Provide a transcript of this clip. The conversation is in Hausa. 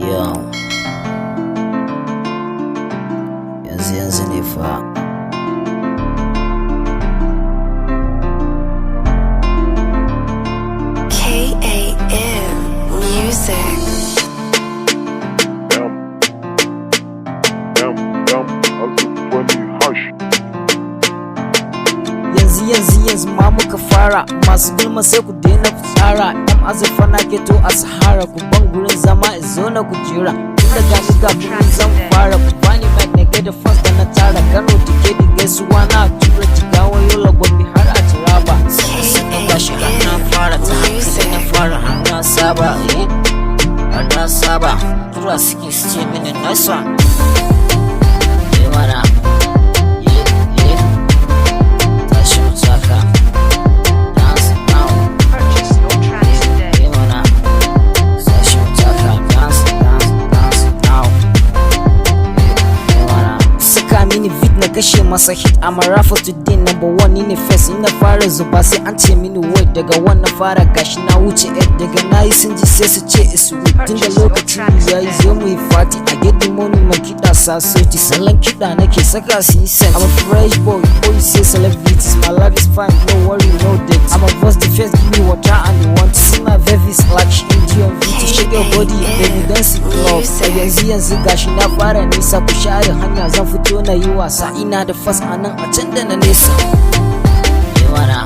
Yo, yanzu ne fa. KAM Music. Yanzu ma muka fara, masu gulma sai ku daina fitsara. Yan azurfa na keto a sahara, ku ban gurin zama zo na kujera. Inda gani ga gurin zan fara, ku bani mic na da fans da na tara. Kano tike da gaisuwa na tura jigawa yola gombe har a Taraba. Sannan gashi na fara ta hankali na fara har na saba, har na saba. Tura suke su ce mini nice one. Mana mini beat na kashe masa hit. I'm a rapper today number one in the face. Ina fara zuba sai an ce mini wait. Daga wannan fara gashi na wuce daga nayi sun ji sai su ce is weak. Tunda lokacin yayi zo mu yi fati a get the money ma kiɗa sasoti. Salon kiɗa nake saka su yi sense. I'm a fresh boy, boy say celebrities. My life is fine, no worry, no debt. I'm a boss the face, give me water and you want to see my baby's like she Indian beauty. Shake your body, baby dance it love. Yanzu gashi na fara nisa, ku share hanya zan fito na yi wasa. Ina da fas a nan a can da na nesa. Yawana